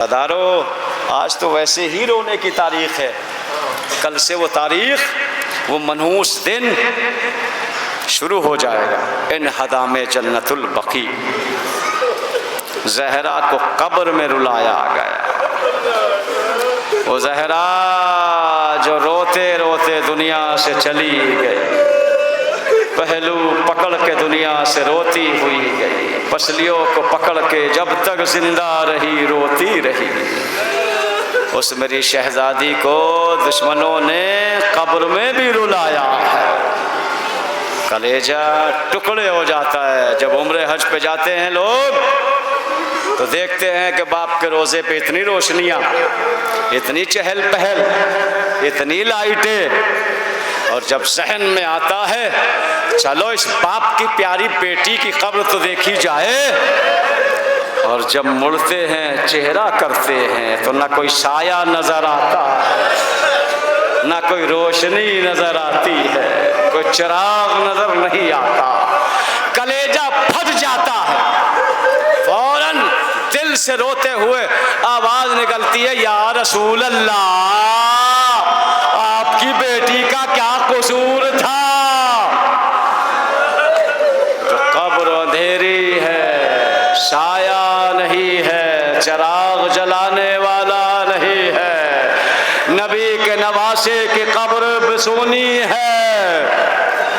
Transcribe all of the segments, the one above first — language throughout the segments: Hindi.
दारो आज तो वैसे ही रोने की तारीख है, कल से वो तारीख, वो मनहूस दिन शुरू हो जाएगा। इन हदाम जन्नतुल बकी, जहरा को कब्र में रुलाया गया। वो जहरा जो रोते रोते दुनिया से चली गई, पहलू पकड़ के दुनिया से रोती हुई गई, पसलियों को पकड़ के जब तक जिंदा रही रोती रही। उस मेरी शहजादी को दुश्मनों ने कब्र में भी रुलाया है। कलेजा टुकड़े हो जाता है। जब उम्रे हज पे जाते हैं लोग तो देखते हैं कि बाप के रोज़े पे इतनी रोशनियाँ, इतनी चहल पहल, इतनी लाइटें, और जब सहन में आता है चलो इस बाप की प्यारी बेटी की कब्र तो देखी जाए, और जब मुड़ते हैं चेहरा करते हैं तो ना कोई साया नजर आता, ना कोई रोशनी नजर आती है, कोई चिराग नजर नहीं आता। कलेजा फट जाता है, फौरन दिल से रोते हुए आवाज निकलती है, या रसूल अल्लाह, आपकी बेटी का क्या कसूर था? जो कब्र अंधेरी है, साया नहीं है, चिराग जलाने वाला नहीं है, नबी के नवासे की कब्र सोनी है।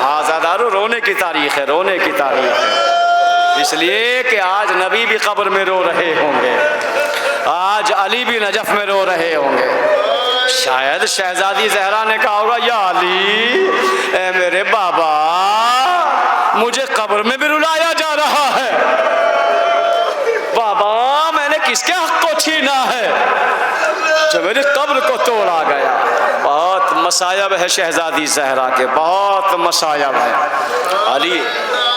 हाँ ज़ादारो, रोने की तारीख है, रोने की तारीख है। इसलिए कि आज नबी भी कब्र में रो रहे होंगे, आज अली भी नजफ में रो रहे होंगे। शायद शहजादी जहरा ने कहा होगा, या अली, ए मेरे बाबा, मुझे कब्र में भी रुलाया जा रहा है। बाबा, मैंने किसके हक को छीना है जो मेरी कब्र को तोड़ा गया? बहुत मसायब है शहजादी जहरा के, बहुत मसायब है। अली,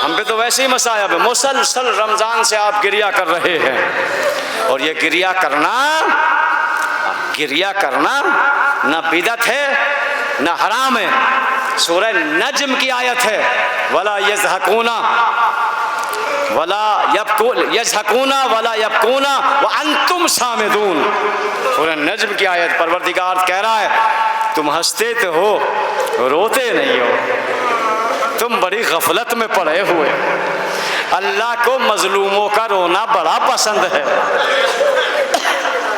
हम पे तो वैसे ही मसायब है। मुसलसल रमज़ान से आप गिरिया कर रहे हैं, और ये गिरिया करना ना बिदत है ना हराम है। सूरह नज्म की आयत है, वला यज़हकूना वला यबकूना व अंतुम सामिदून। सूरह नज्म की आयत, परवरदिगार कह रहा है तुम हंसते तो हो, रोते नहीं हो, तुम बड़ी गफलत में पड़े हुए। अल्लाह को मजलूमों का रोना बड़ा पसंद है।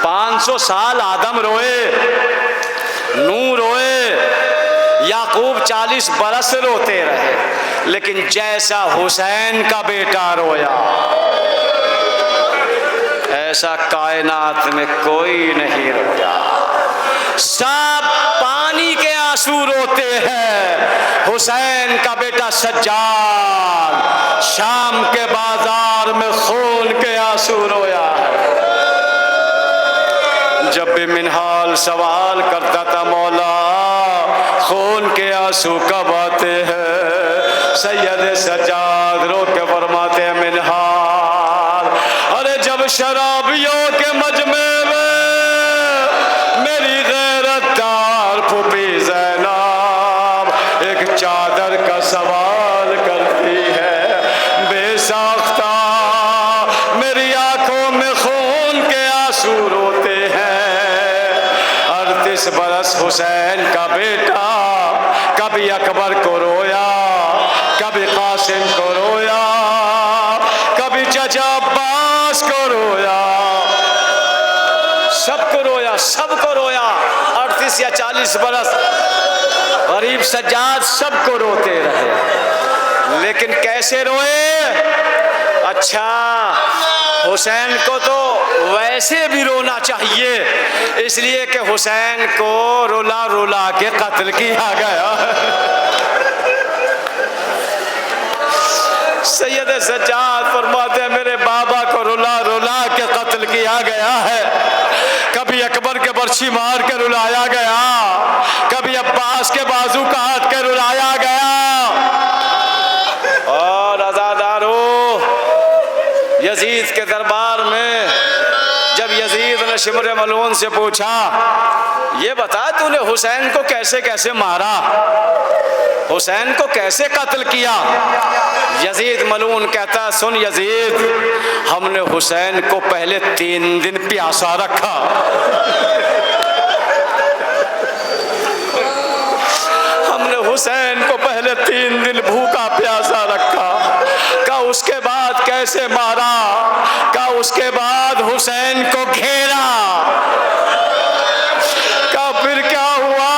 500 साल आदम रोए, नूह रोए, याकूब 40 बरस रोते रहे, लेकिन जैसा हुसैन का बेटा रोया, ऐसा कायनात में कोई नहीं रोया। सब पानी के आंसू रोते हैं, हुसैन का बेटा सज्जाद शाम के बाजार में खून के आंसू रोया है। जब भी मिनहाल सवाल करता था, मौला खून के आंसू कब आते हैं? सैयद सज्जाद रो के फरमाते हैं, मिनहाल, अरे जब शराबियों के मजमे में मेरी गैरतदार फूफी ज़ैनब एक चादर का सवाल करती है, बेसाख्ता मेरी आंखों में खून के आंसू रोते हैं। 38 बरस हुसैन का बेटा कभी अकबर को रोया, कभी कासिम को रोया, कभी चाचा अब्बास को रोया, सबको रोया, सबको रोया। 38 या 40 बरस गरीब सज्जाद सबको रोते रहे, लेकिन कैसे रोए? अच्छा, हुसैन को तो वैसे भी रोना चाहिए, इसलिए कि हुसैन को रुला रुला के कत्ल किया गया। सैयद सज्जाद फरमाते हैं, मेरे बाबा को रुला रुला के कत्ल किया गया है। कभी अकबर के बर्छी मार के रुलाया गया, कभी अब्बास के बाजू काट के रुलाया गया। और अज़ादारो, यजीद के दरबार में जब यजीद ने ने शिमर मलून से पूछा, ये बता तूने हुसैन को कैसे कैसे मारा, हुसैन को कैसे कत्ल किया। यजीद मलून कहता, सुन यजीद, हमने हुसैन को पहले 3 दिन प्यासा रखा, हमने हुसैन को पहले 3 दिन भूखा प्यासा रखा। का उसके बाद कैसे मारा, का उसके बाद हुसैन को घेरा, का फिर क्या हुआ,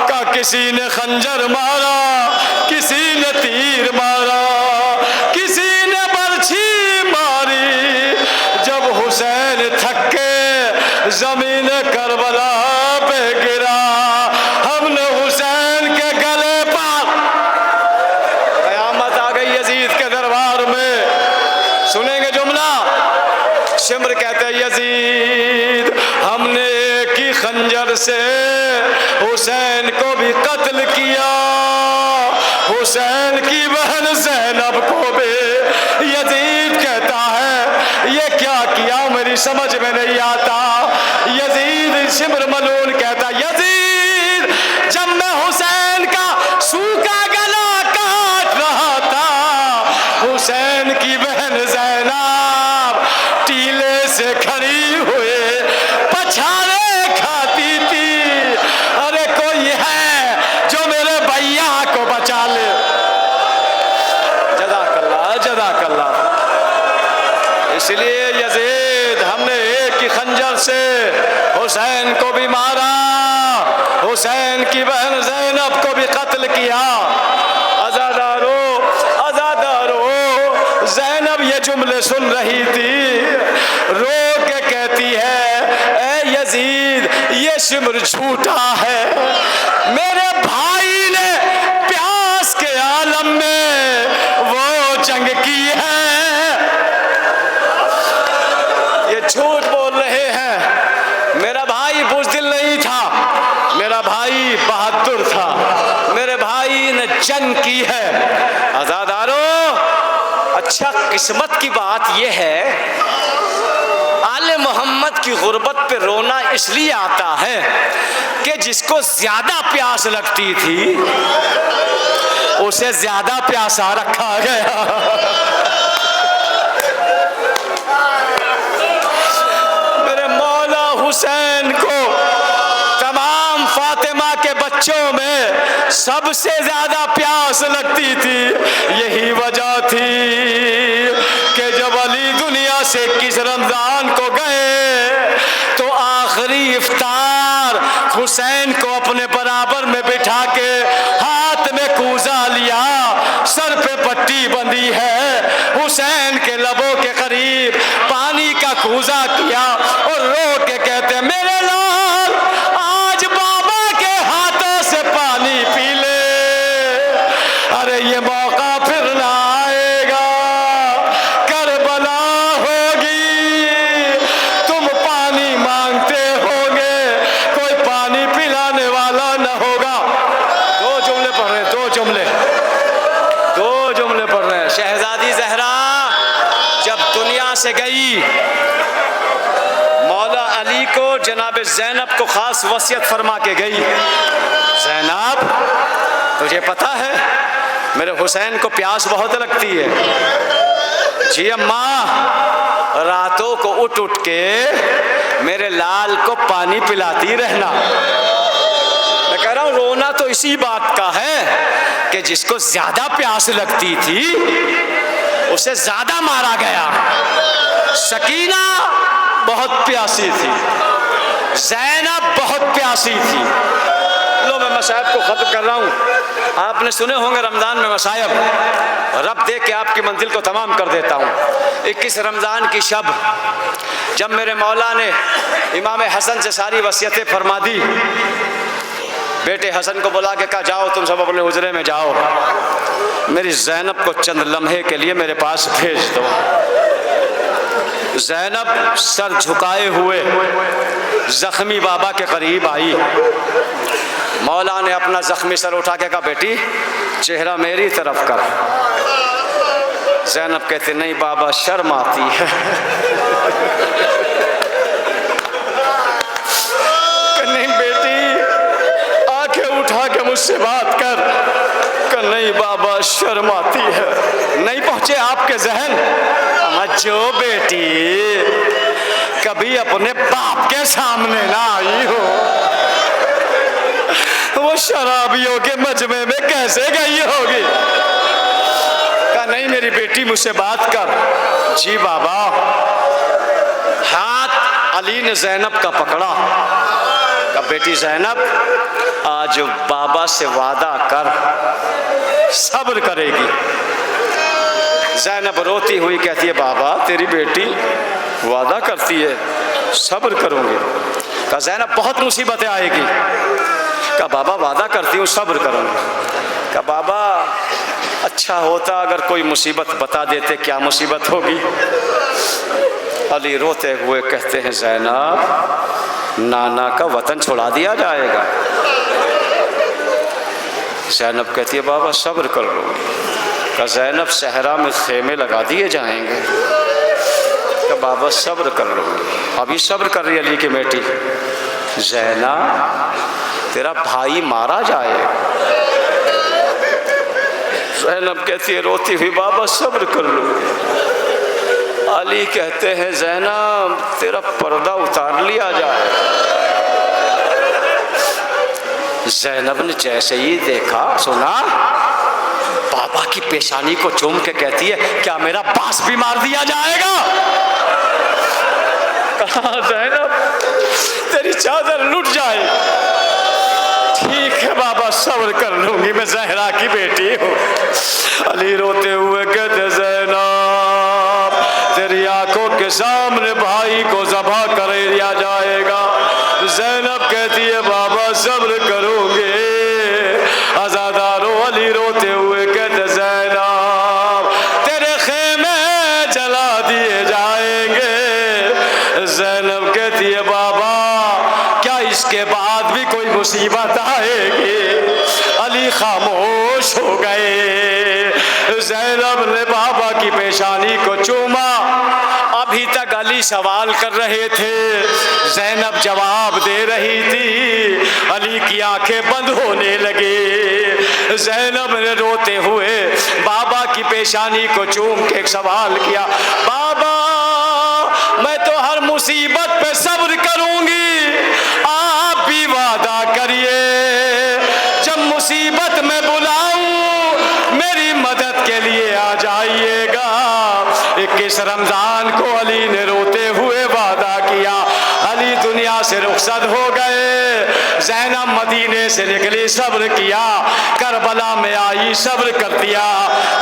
का किसी ने खंजर मारा, किसी ने तीर मारा, किसी ने बर्छी मारी। जब हुसैन थक के जमीन करबला पे गिरा, हमने हुसैन के गले पर, कयामत आ गई यजीद के दरबार में। सुनेंगे जुमला, शिमर कहते यजीद, हमने एक ही खंजर से हुसैन को भी कत्ल किया, हुसैन की बहन ज़ैनब को भी। यजीद कहता है ये क्या किया, मेरी समझ में नहीं आता। यजीद शिमर मलून कहता, यजीद जब मैं हुसैन का सूखा गला काट रहा था, हुसैन की बहन ज़ैनब टीले से खड़ी हुए पछाड़े खाती थी। अरे कोई है जो मेरे भैया को बचा ले। जज़ाकल्लाह जज़ाकल्लाह। इसलिए यजीद, हमने एक ही खंजर से हुसैन को भी मारा, हुसैन की बहन ज़ैनब को भी कत्ल किया। आज़ादारो आज़ादारो, ज़ैनब ये जुमले सुन रही थी, रो के कहती है, ए यजीद ये शिमर झूठा है, मेरे भाई ने प्यास के आलम में वो जंग की है, ये झूठ बोल रहे हैं। मेरा भाई बुज़दिल नहीं था, मेरा भाई बहादुर था, मेरे भाई ने जंग की है। आज़ादारो, अच्छा किस्मत की बात यह है, आले मोहम्मद की गुर्बत पे रोना इसलिए आता है कि जिसको ज्यादा प्यास लगती थी उसे ज्यादा प्यासा रखा गया। मेरे मौला हुसैन को तमाम फातिमा के बच्चों में सबसे ज्यादा प्यास लगती थी। यही वजह थी कि जब अली दुनिया से किस रमजान को गए तो आखिरी इफ्तार हुसैन को अपने बराबर में बिठा के हाथ में कूजा लिया, सर पे पट्टी बंधी है, हुसैन के लबों के करीब पानी का कूजा किया और रो के कहते, मेरे लाल आज बाबा के हाथों से पानी पी ले, अरे ये मौका फिर ना आएगा, करबला होगी, तुम पानी मांगते होगे, कोई पानी पिलाने वाला न होगा। दो जुमले पढ़ रहे हैं, दो जुमले पढ़ रहे हैं। शहजादी ज़हरा जब दुनिया से गई, मौला अली को जनाब ज़ैनब को खास वसीयत फरमा के गई, ज़ैनब तुझे पता है मेरे हुसैन को प्यास बहुत लगती है। जी अम्मा, रातों को उठ उठ के मेरे लाल को पानी पिलाती रहना। मैं कह रहा हूँ रोना तो इसी बात का है कि जिसको ज्यादा प्यास लगती थी उसे ज्यादा मारा गया। सकीना बहुत प्यासी थी, ज़ैनब बहुत प्यासी थी। लो मैं मसायब को ख़त्म कर रहा हूँ। आपने सुने होंगे रमज़ान में मसायब, रब दे के आपकी मंजिल को तमाम कर देता हूँ। 21 रमज़ान की शब जब मेरे मौला ने इमाम हसन से सारी वसीयतें फरमा दी, बेटे हसन को बुला के कहा जाओ तुम सब अपने हुजरे में जाओ, मेरी ज़ैनब को चंद लम्हे के लिए मेरे पास भेज दो। ज़ैनब सर झुकाए हुए ज़ख्मी बाबा के करीब आई। मौला ने अपना ज़ख्मी सर उठा के कहा बेटी चेहरा मेरी तरफ कर। ज़ैनब कहते नहीं बाबा शर्म आती है। शर्माती है, नहीं पहुंचे आपके जहन। जो बेटी कभी अपने बाप के सामने ना आई हो, वो शराबियों के मजमे में कैसे गई होगी। कहा नहीं मेरी बेटी मुझसे बात कर। जी बाबा। हाथ अली ने जैनब का पकड़ा। कहा बेटी जैनब, आज बाबा से वादा कर, सब्र करेगी। जैनब रोती हुई कहती है बाबा तेरी बेटी वादा करती है, सब्र करूंगी। कहा जैनब बहुत मुसीबतें आएगी। कहा बाबा वादा करती हूँ सब्र करूंगी। कहा बाबा अच्छा होता अगर कोई मुसीबत बता देते, क्या मुसीबत होगी। अली रोते हुए कहते हैं जैनब नाना का वतन छुड़ा दिया जाएगा। जैनब कहती है बाबा सब्र कर लूँगी। कहा जैनब सहरा में खेमे लगा दिए जाएंगे। कहा बाबा सब्र कर लूँगी। अभी सब्र कर रही अली की बेटी। जैनब तेरा भाई मारा जाएगा। जैनब कहती है रोती हुई बाबा सब्र कर लूँगी। अली कहते हैं जैनब तेरा पर्दा उतार लिया जाए। जैनब ने जैसे ही देखा सुना, बाबा की पेशानी को चूम के कहती है क्या मेरा बांस भी मार दिया जाएगा। कहा जैनब तेरी चादर लुट जाए। ठीक है बाबा सब्र कर लूंगी, मैं जहरा की बेटी हूँ। अली रोते हुए कहते जैनब तेरी आंखों के सामने भाई को ज़बह कर दिया जाएगा। जैनब कहती है बाबा सब्र करोगे। आज़ादारो अली रोते हुए कहते जैनब तेरे खेमे जला दिए जाएंगे। जैनब कहती है बाबा क्या इसके बाद भी कोई मुसीबत आएगी। अली खामोश हो गए। जैनब ने बाबा की पेशानी को चूमा। अभी तक अली सवाल कर रहे थे, जैनब जवाब दे रही थी। अली की आंखें बंद होने लगी। जैनब ने रोते हुए बाबा की पेशानी को चूम के एक सवाल किया, बाबा मैं तो हर मुसीबत पे सब्र करूंगी, आप भी वादा करिए जब मुसीबत में बुलाऊं मेरी मदद के लिए आ जाइएगा। 21 रमजान को अली ने रोते हुए वादा किया। अली दुनिया से रुखसत हो गए। जैनब मदीने से निकली, सब्र किया। करबला में आई, सब्र कर दिया।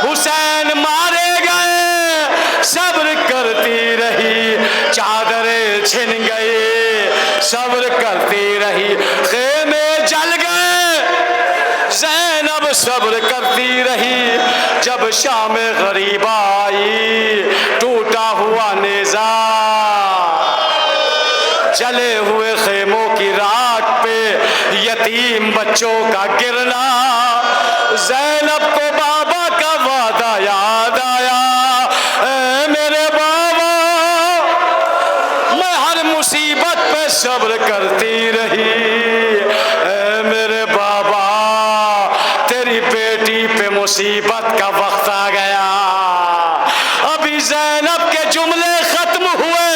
हुसैन मारे गए, सब्र करती रही। चादरें छिन गए, सब्र करती रही। खेमे जल गए, जैनब सब्र करती रही। जब शाम गरीब आई, टूटा हुआ नेज़ा, जले हुए खेमों की राख पे यतीम बच्चों का गिरना, जैनब को बाबा का वादा याद आया। मेरे बाबा मैं हर मुसीबत पे सब्र करती रही। मेरे बाबा तेरी बेटी पे मुसीबत का वक्त आ गया। अभी जैनब के जुमले खत्म हुए,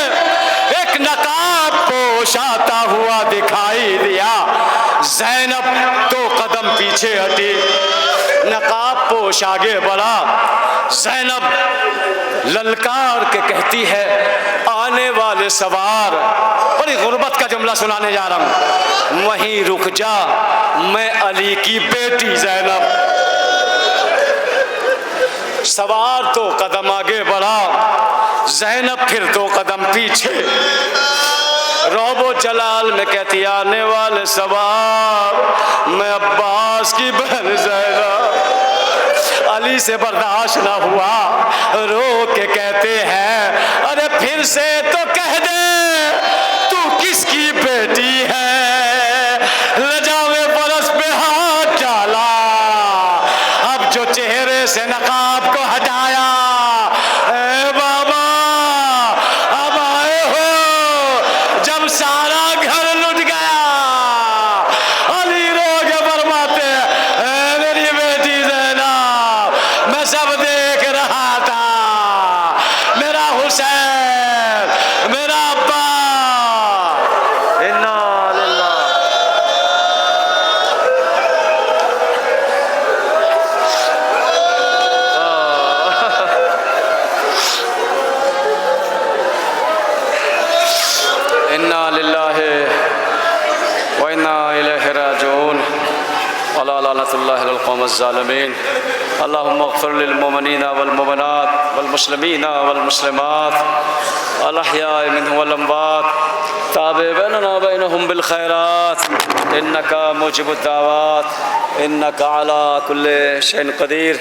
एक नकाब पोश आता हुआ दिखाई दिया। जैनब 2 कदम पीछे हटी, नकाब पोश आगे बढ़ा। जैनब ललकार के कहती है आने वाले सवार, बड़ी गुर्बत का जुमला सुनाने जा रहा हूं, वहीं रुक जा मैं अली की बेटी जैनब। सवार 2 कदम आगे बढ़ा, जैनब फिर 2 कदम पीछे। रोबो जलाल में कहती आने वाले सवार मैं अब्बास की बहन जैनब। अली से बर्दाश्त ना हुआ, रो के कहते हैं अरे फिर से तो कह दे तू किसकी बेटी है। लजावे बरस पे हाथ डाला, अब जो चेहरे से नकाब को हटाया, ए बाबा अब आए हो जब सारा घर लुट गया। अली रो के फरमाते मेरी बेटी जैनब वला लानतुल्लाहि अलल क़ौमिज़ ज़ालिमीन। अल्लाहुम्मा अग़फ़िर लिल मुमिनीना वल मुमिनात वल मुस्लिमीना वल मुस्लिमात अल अहयाइ मिनहुम वल अमवात ताबे बैनना बैनहुम बिल खैरात इन्नका मुजीबुद दावात इन्नका अला कुल्लि शैइन क़दीर।